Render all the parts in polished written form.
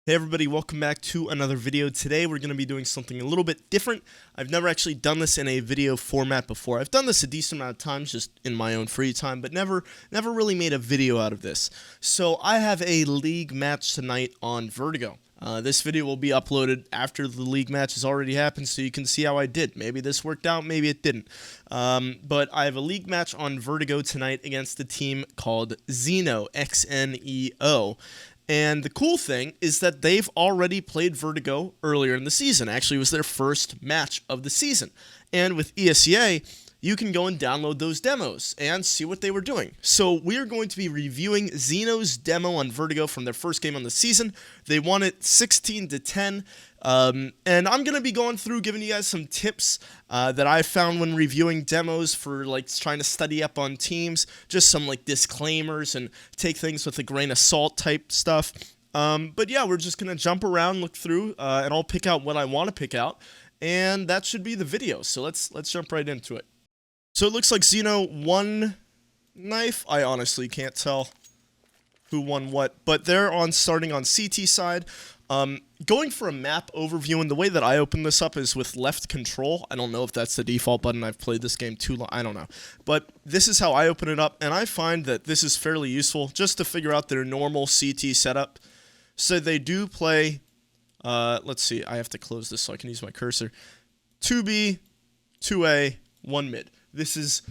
Hey everybody, welcome back to another video. Today we're going to be doing something a little bit different. I've never actually done this in a video format before. I've done this a decent amount of times just in my own free time, but never really made a video out of this. So I have a league match tonight on Vertigo. This video will be uploaded after the league match has already happened, so you can see how I did. Maybe this worked out, maybe it didn't. But I have a league match on Vertigo tonight against a team called Xeno, X-N-E-O. And the cool thing is that they've already played Vertigo earlier in the season. Actually, it was their first match of the season. And with ESEA, you can go and download those demos and see what they were doing. So we are going to be reviewing Xeno's demo on Vertigo from their first game on the season. They won it 16-10. And I'm going to be going through giving you guys some tips that I found when reviewing demos for like trying to study up on teams, just some like disclaimers and take things with a grain of salt type stuff. But yeah, we're just going to jump around, look through, and I'll pick out what I want to pick out, and that should be the video. So let's jump right into it. So it looks like Xeno won knife. I honestly can't tell who won what, but they're starting on CT side. Going for a map overview, and the way that I open this up is with left control. I don't know if that's the default button. I've played this game too long. I don't know. But this is how I open it up, and I find that this is fairly useful just to figure out their normal CT setup. So they do play, let's see, I have to close this so I can use my cursor. 2B, 2A, 1 mid. This is,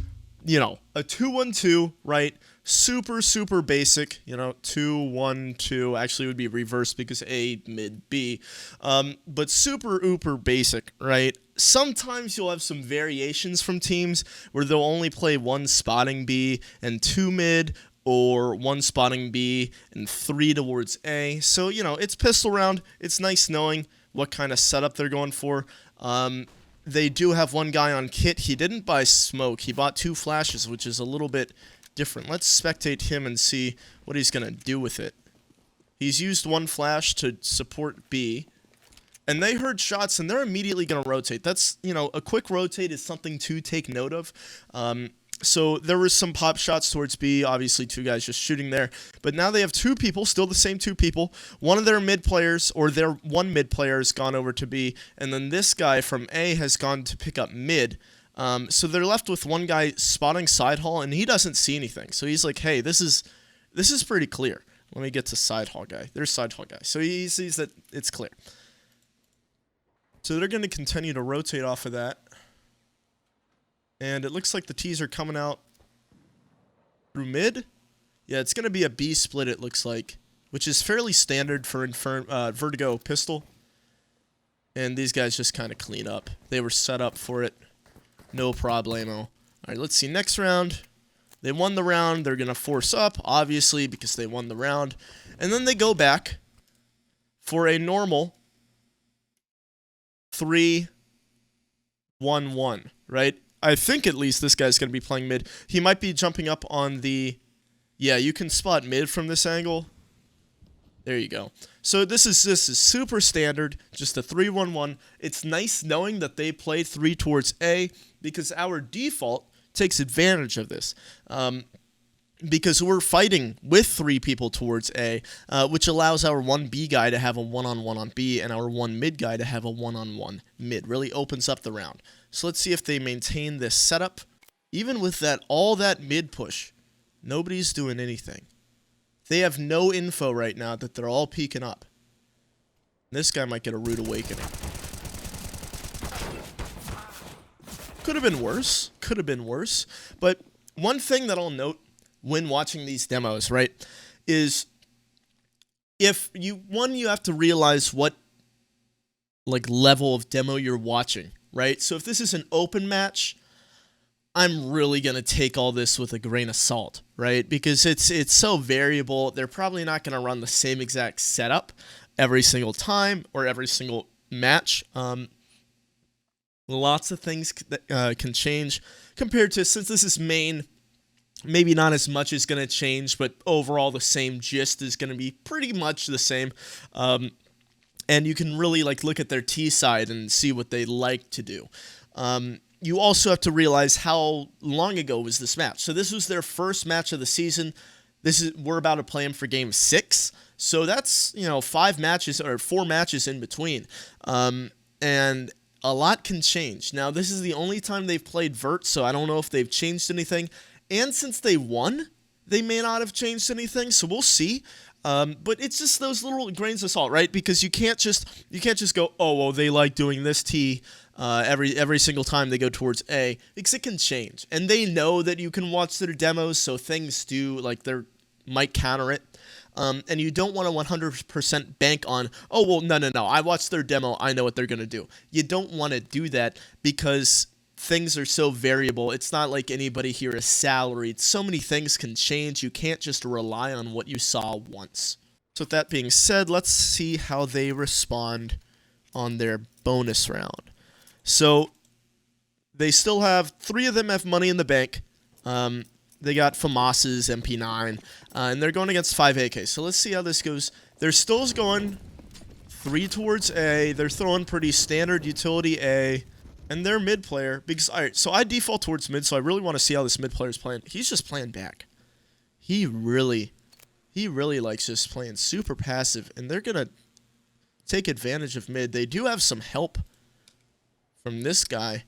you know, a 2-1-2, right? Super basic, you know, 2-1-2. Actually, it would be reversed because A, mid, B. But super basic, right? Sometimes you'll have some variations from teams where they'll only play 1 spotting B and 2 mid, or 1 spotting B and 3 towards A. So, you know, it's pistol round. It's nice knowing what kind of setup they're going for. They do have 1 guy on kit. He didn't buy smoke. He bought 2 flashes, which is a little bit different. Let's spectate him and see what he's going to do with it. He's used 1 flash to support B, and they heard shots, and they're immediately going to rotate. That's, you know, a quick rotate is something to take note of. So there was some pop shots towards B, obviously 2 guys just shooting there. But now they have 2 people, still the same 2 people. One of their mid players, or their 1 mid player has gone over to B, and then this guy from A has gone to pick up mid. So they're left with 1 guy spotting side hall, and he doesn't see anything. So he's like, hey, this is pretty clear. Let me get to side hall guy. There's side hall guy. So he sees that it's clear. So they're going to continue to rotate off of that. And it looks like the T's are coming out through mid. Yeah, it's going to be a B split, it looks like, which is fairly standard for Vertigo pistol. And these guys just kind of clean up. They were set up for it. No problemo. All right, let's see. Next round. They won the round. They're going to force up, obviously, because they won the round. And then they go back for a normal 3-1-1, right? I think at least this guy's going to be playing mid. He might be jumping up on the... Yeah, you can spot mid from this angle. There you go. So this is super standard, just a 3-1-1. It's nice knowing that they play 3 towards A, because our default takes advantage of this. Because we're fighting with 3 people towards A, which allows our 1B guy to have a 1-on-1 on B, and our 1 mid guy to have a 1-on-1 mid. Really opens up the round. So let's see if they maintain this setup. Even with all that mid push, nobody's doing anything. They have no info right now that they're all peeking up. This guy might get a rude awakening. Could have been worse. Could have been worse. But one thing that I'll note when watching these demos, right, is if you have to realize what like level of demo you're watching, right? So if this is an open match, I'm really going to take all this with a grain of salt, right? Because it's so variable. They're probably not going to run the same exact setup every single time or every single match. Lots of things can change compared to, since this is main, maybe not as much is going to change, but overall the same gist is going to be pretty much the same. And you can really like look at their T side and see what they like to do. You also have to realize how long ago was this match. So this was their first match of the season. We're about to play them for game 6. So that's, you know, 5 matches or 4 matches in between. And a lot can change. Now, this is the only time they've played Vert, so I don't know if they've changed anything. And since they won, they may not have changed anything, so we'll see. But it's just those little grains of salt, right? Because you can't just go, oh, well, they like doing this T every single time they go towards A, because it can change. And they know that you can watch their demos, so things do, like, they might counter it. And you don't want to 100% bank on, oh, well, no, I watched their demo, I know what they're going to do. You don't want to do that because things are so variable. It's not like anybody here is salaried. So many things can change. You can't just rely on what you saw once. So with that being said, let's see how they respond on their bonus round. So they still have 3 of them have money in the bank. They got FAMAS's MP9, and they're going against 5 AK. So let's see how this goes. They're still going 3 towards A. They're throwing pretty standard utility A. And they're mid player, because, alright, so I default towards mid, so I really want to see how this mid player is playing. He's just playing back. He really likes just playing super passive, and they're going to take advantage of mid. They do have some help from this guy,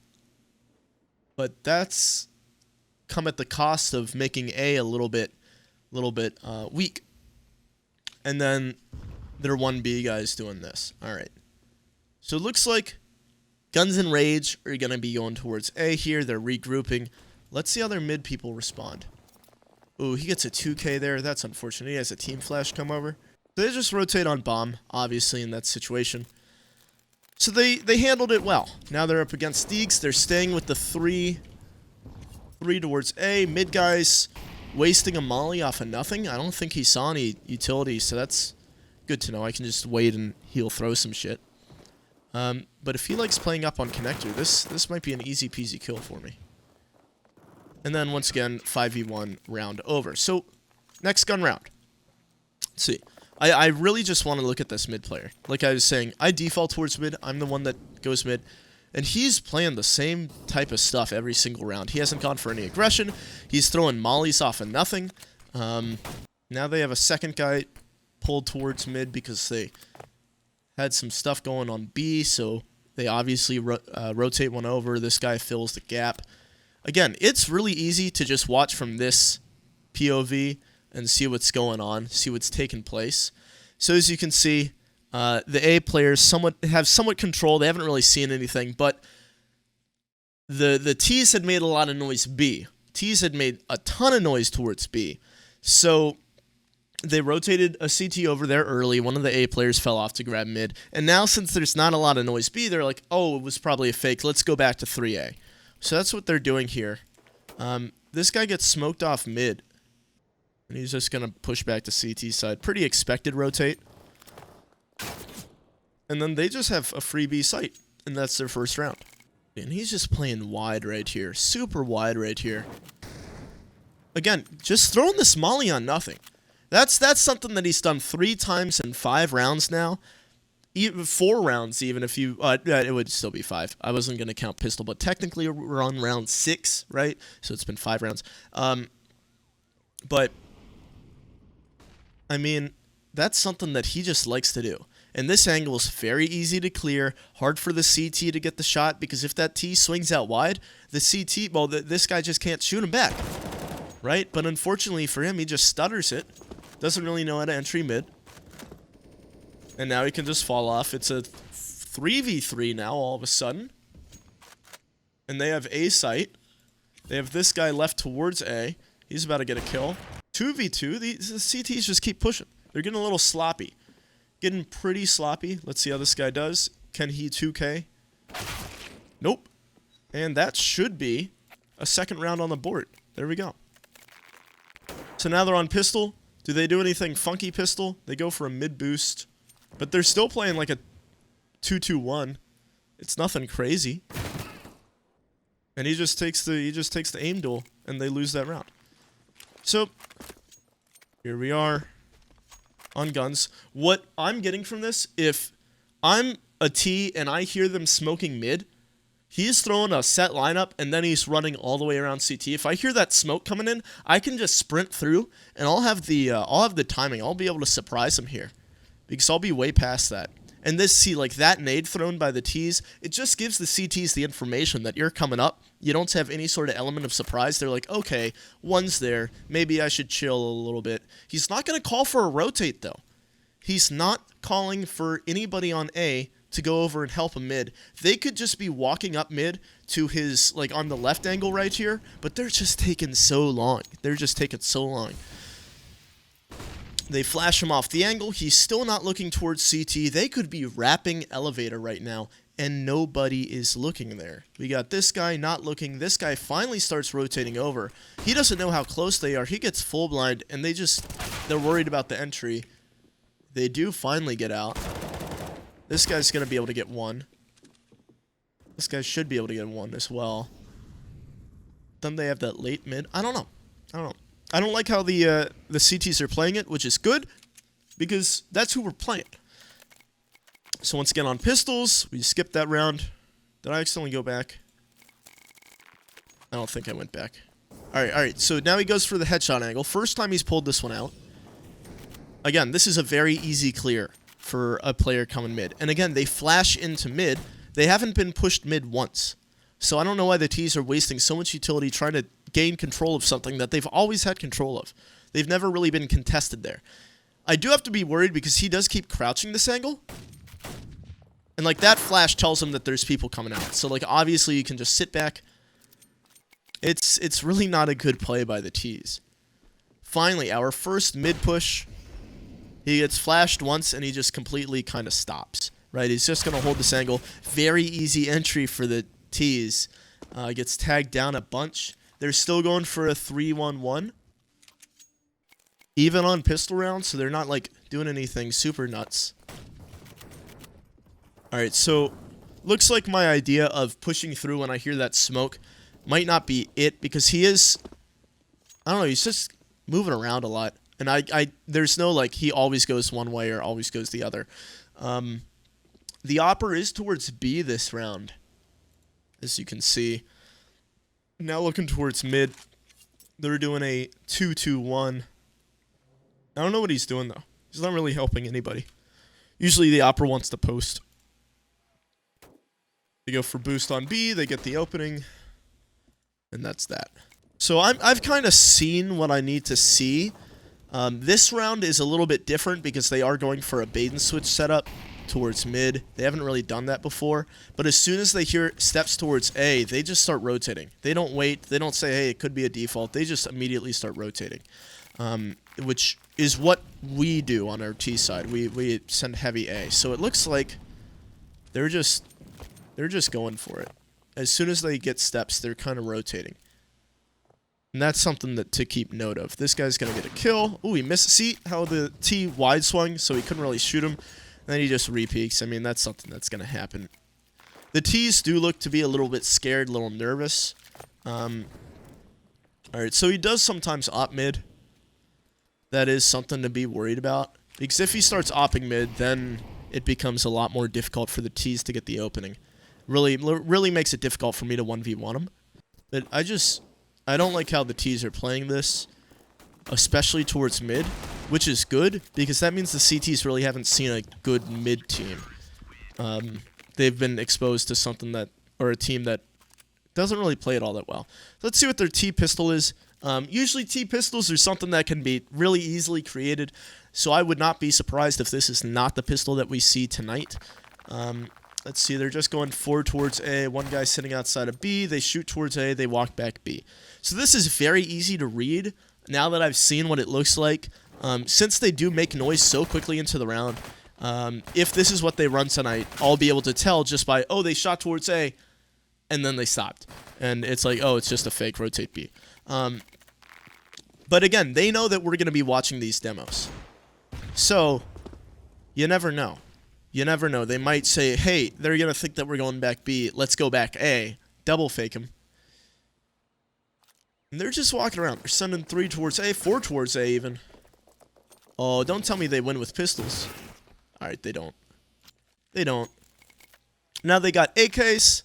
but that's come at the cost of making A a little bit weak. And then their 1B guys doing this. Alright. So it looks like Guns and Rage are going to be going towards A here. They're regrouping. Let's see how their mid people respond. Ooh, he gets a 2K there. That's unfortunate. He has a team flash come over. They just rotate on bomb, obviously, in that situation. So they handled it well. Now they're up against Deeks. They're staying with the 3 towards A. Mid guys wasting a molly off of nothing. I don't think he saw any utility, so that's good to know. I can just wait and he'll throw some shit. But if he likes playing up on connector, this might be an easy peasy kill for me. And then once again, 5v1 round over. So next gun round. Let's see. I really just want to look at this mid player. Like I was saying, I default towards mid. I'm the one that goes mid. And he's playing the same type of stuff every single round. He hasn't gone for any aggression. He's throwing mollies off of nothing. Now they have a second guy pulled towards mid because they had some stuff going on B, so they obviously rotate one over. This guy fills the gap. Again, it's really easy to just watch from this POV and see what's going on, see what's taking place. So as you can see, the A players have somewhat control. They haven't really seen anything, but the T's had made a lot of noise B. T's had made a ton of noise towards B. So they rotated a CT over there early. One of the A players fell off to grab mid. And now since there's not a lot of noise B, they're like, oh, it was probably a fake. Let's go back to 3A. So that's what they're doing here. This guy gets smoked off mid. And he's just going to push back to CT side. Pretty expected rotate. And then they just have a free B site. And that's their first round. And he's just playing wide right here. Super wide right here. Again, just throwing this molly on nothing. That's something that he's done 3 times in 5 rounds now. Even 4 rounds, even if you... it would still be 5. I wasn't going to count pistol, but technically we're on round 6, right? So it's been 5 rounds. But, I mean, that's something that he just likes to do. And this angle is very easy to clear. Hard for the CT to get the shot, because if that T swings out wide, the CT... Well, this guy just can't shoot him back. Right? But unfortunately for him, he just stutters it. Doesn't really know how to entry mid. And now he can just fall off. It's a 3v3 now all of a sudden. And they have A site. They have this guy left towards A. He's about to get a kill. 2v2. The CTs just keep pushing. They're getting a little sloppy. Getting pretty sloppy. Let's see how this guy does. Can he 2K? Nope. And that should be a second round on the board. There we go. So now they're on pistol. Do they do anything funky pistol? They go for a mid boost. But they're still playing like a 2-2-1. It's nothing crazy. And he just takes the aim duel and they lose that round. So here we are on guns. What I'm getting from this, if I'm a T and I hear them smoking mid, He's throwing a set lineup, and then he's running all the way around CT. If I hear that smoke coming in, I can just sprint through, and I'll have the timing. I'll be able to surprise him here, because I'll be way past that. And this, see, like that nade thrown by the T's, it just gives the CTs the information that you're coming up. You don't have any sort of element of surprise. They're like, okay, one's there. Maybe I should chill a little bit. He's not going to call for a rotate, though. He's not calling for anybody on A to go over and help him mid. They could just be walking up mid to his, like, on the left angle right here, but they're just taking so long. They're just taking so long. They flash him off the angle. He's still not looking towards CT. They could be wrapping elevator right now, and nobody is looking there. We got this guy not looking. This guy finally starts rotating over. He doesn't know how close they are. He gets full blind, and they're worried about the entry. They do finally get out. This guy's going to be able to get one. This guy should be able to get one as well. Then they have that late mid. I don't know. I don't like how the CTs are playing it, which is good, because that's who we're playing. So once again on pistols, we skipped that round. Did I accidentally go back? I don't think I went back. Alright, so now he goes for the headshot angle. First time he's pulled this one out. Again, this is a very easy clear for a player coming mid. And again, they flash into mid. They haven't been pushed mid once. So I don't know why the T's are wasting so much utility trying to gain control of something that they've always had control of. They've never really been contested there. I do have to be worried because he does keep crouching this angle. And like that flash tells him that there's people coming out. So like obviously you can just sit back. It's really not a good play by the T's. Finally, our first mid push. He gets flashed once and he just completely kind of stops. Right? He's just going to hold this angle. Very easy entry for the T's. Gets tagged down a bunch. They're still going for a 3-1-1. Even on pistol rounds, so they're not like doing anything super nuts. Alright, so looks like my idea of pushing through when I hear that smoke might not be it, because he is, I don't know, he's just moving around a lot. And there's no like he always goes one way or always goes the other. The opper is towards B this round, as you can see. Now looking towards mid. They're doing a 2-2-1. I don't know what he's doing, though. He's not really helping anybody. Usually the opera wants to post. They go for boost on B. They get the opening. And that's that. So I've kind of seen what I need to see. This round is a little bit different because they are going for a bait and switch setup towards mid. They haven't really done that before, but as soon as they hear steps towards A, they just start rotating. They don't wait. They don't say, hey, it could be a default. They just immediately start rotating, which is what we do on our T side. We send heavy A. So it looks like they're just going for it. As soon as they get steps, they're kind of rotating. And that's something to keep note of. This guy's going to get a kill. Ooh, he missed. See how the T wide swung, so he couldn't really shoot him. Then he just repeaks. I mean, that's something that's going to happen. The T's do look to be a little bit scared, a little nervous. Alright, so he does sometimes op mid. That is something to be worried about. Because if he starts opping mid, then it becomes a lot more difficult for the T's to get the opening. Really makes it difficult for me to 1v1 him. But I don't like how the T's are playing this, especially towards mid, which is good, because that means the CTs really haven't seen a good mid team. They've been exposed to something or a team that doesn't really play it all that well. Let's see what their T pistol is. Usually T pistols are something that can be really easily created, so I would not be surprised if this is not the pistol that we see tonight. Let's see, they're just going forward towards A. One guy's sitting outside of B. They shoot towards A. They walk back B. So this is very easy to read now that I've seen what it looks like. Since they do make noise so quickly into the round, if this is what they run tonight, I'll be able to tell just by, oh, they shot towards A, and then they stopped. And it's like, oh, it's just a fake rotate B. But again, they know that we're going to be watching these demos. So, you never know. You never know. They might say, hey, they're going to think that we're going back B. Let's go back A. Double fake him. And they're just walking around. They're sending 3 towards A, 4 towards A even. Oh, don't tell me they win with pistols. Alright, they don't. They don't. Now they got AKs.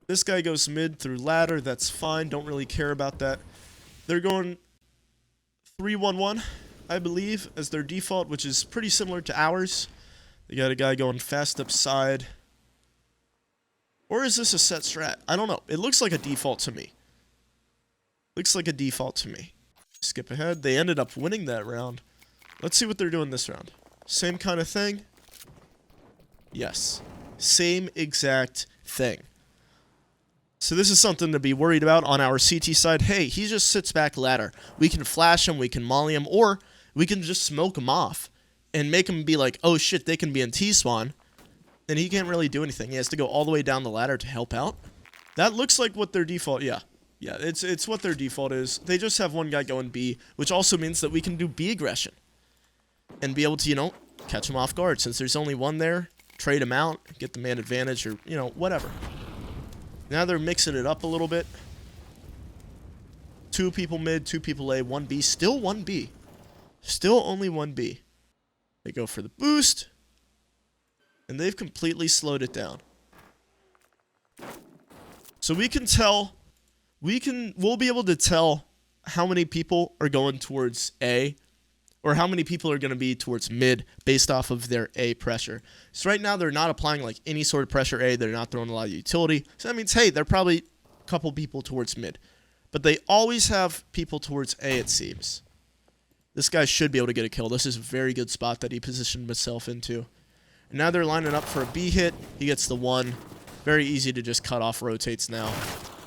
This guy goes mid through ladder. That's fine. Don't really care about that. They're going 3-1-1, I believe, as their default, which is pretty similar to ours. They got a guy going fast up side. Or is this a set strat? I don't know. It looks like a default to me. Looks like a default to me. Skip ahead. They ended up winning that round. Let's see what they're doing this round. Same kind of thing? Yes. Same exact thing. So this is something to be worried about on our CT side. Hey, he just sits back ladder. We can flash him, we can molly him, or we can just smoke him off and make him be like, oh shit, they can be in T-spawn. And he can't really do anything. He has to go all the way down the ladder to help out. That looks like what their default, yeah, it's what their default is. They just have one guy going B, which also means that we can do B aggression. And be able to, you know, catch him off guard. Since there's only one there, trade him out, get the man advantage, or, you know, whatever. Now they're mixing it up a little bit. 2 people mid, 2 people A, 1 B. Still 1 B. Still only 1 B. They go for the boost. And they've completely slowed it down. So we can tell, we'll be able to tell how many people are going towards A, or how many people are going to be towards mid based off of their A pressure. So right now they're not applying like any sort of pressure A. They're not throwing a lot of utility. So that means, hey, they're probably a couple people towards mid. But they always have people towards A, it seems. This guy should be able to get a kill. This is a very good spot that he positioned himself into. And now they're lining up for a B hit. He gets the 1. Very easy to just cut off rotates now.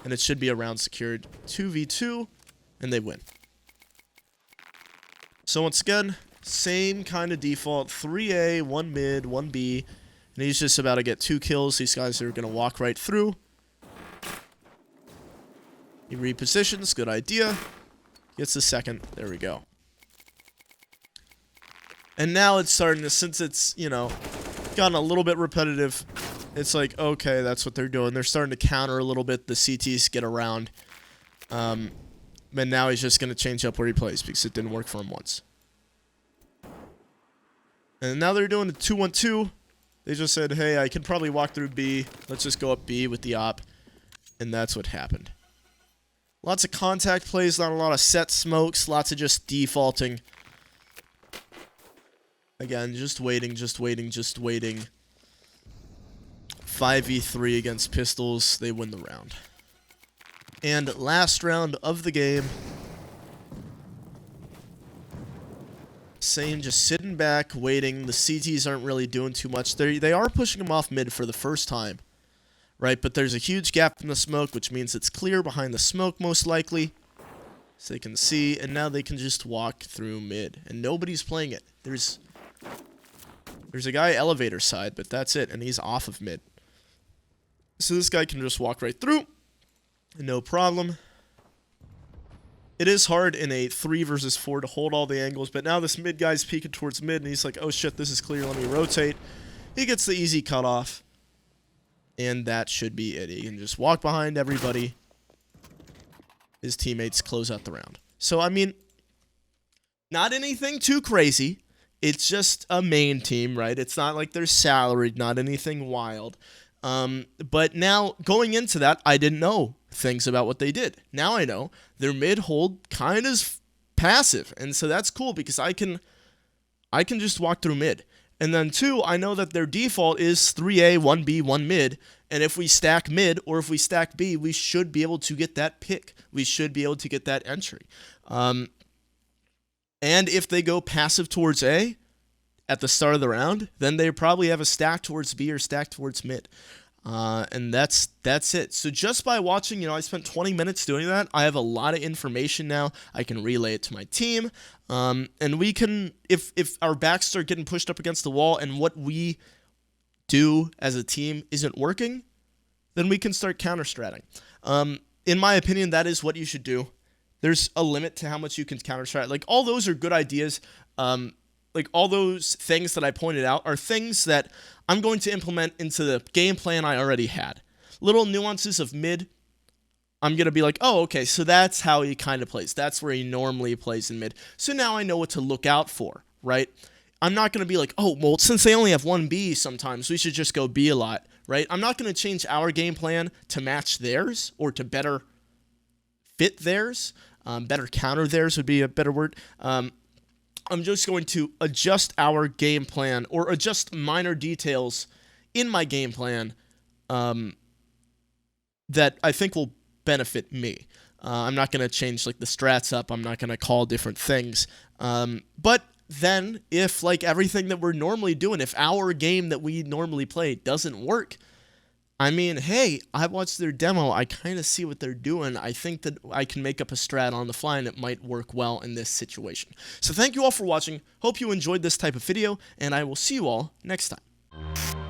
And it should be a round secured. 2v2, and they win. So once again, same kind of default. 3A, 1 mid, 1 B. And he's just about to get 2 kills. These guys are going to walk right through. He repositions. Good idea. Gets the second. There we go. And now it's starting to, since it's, you know, gotten a little bit repetitive, it's like, okay, that's what they're doing. They're starting to counter a little bit. The CTs get around. And now he's just going to change up where he plays because it didn't work for him once. And now they're doing a 2-1-2. They just said, hey, I can probably walk through B. Let's just go up B with the op. And that's what happened. Lots of contact plays, not a lot of set smokes, lots of just defaulting. Again, just waiting, just waiting, just waiting. 5v3 against pistols. They win the round. And last round of the game. Same, just sitting back, waiting. The CTs aren't really doing too much. They are pushing them off mid for the first time. Right, but there's a huge gap in the smoke, which means it's clear behind the smoke most likely. So they can see, and now they can just walk through mid. And nobody's playing it. There's a guy elevator side, but that's it, and he's off of mid. So this guy can just walk right through. No problem. It is hard in a 3 versus 4 to hold all the angles, but now this mid guy's peeking towards mid, and he's like, oh shit, this is clear, let me rotate. He gets the easy cutoff, and that should be it. He can just walk behind everybody. His teammates close out the round. So, I mean, not anything too crazy. It's just a main team, right? It's not like they're salaried, not anything wild. But now, going into that, I didn't know things about what they did. Now I know. Their mid-hold kind of passive, and so that's cool because I can just walk through mid. And then 2, I know that their default is 3A, 1B, 1 mid, and if we stack mid or if we stack B, we should be able to get that pick. We should be able to get that entry. And if they go passive towards A at the start of the round, then they probably have a stack towards B or stack towards mid. And that's it. So just by watching, you know, I spent 20 minutes doing that. I have a lot of information now. I can relay it to my team. And we can, if our backs start getting pushed up against the wall and what we do as a team isn't working, then we can start counter-stratting. In my opinion, that is what you should do. There's a limit to how much you can counter-strat. Like, all those are good ideas. Like, all those things that I pointed out are things that I'm going to implement into the game plan I already had. Little nuances of mid, I'm going to be like, oh, okay, so that's how he kind of plays. That's where he normally plays in mid. So now I know what to look out for, right? I'm not going to be like, oh, well, since they only have 1B sometimes, we should just go B a lot, right? I'm not going to change our game plan to match theirs or to better fit theirs. Better counter theirs would be a better word. I'm just going to adjust our game plan or adjust minor details in my game plan that I think will benefit me. I'm not going to change like the strats up. I'm not going to call different things. But then if like everything that we're normally doing, if our game that we normally play doesn't work, I mean, hey, I watched their demo. I kind of see what they're doing. I think that I can make up a strat on the fly and it might work well in this situation. So thank you all for watching. Hope you enjoyed this type of video, and I will see you all next time.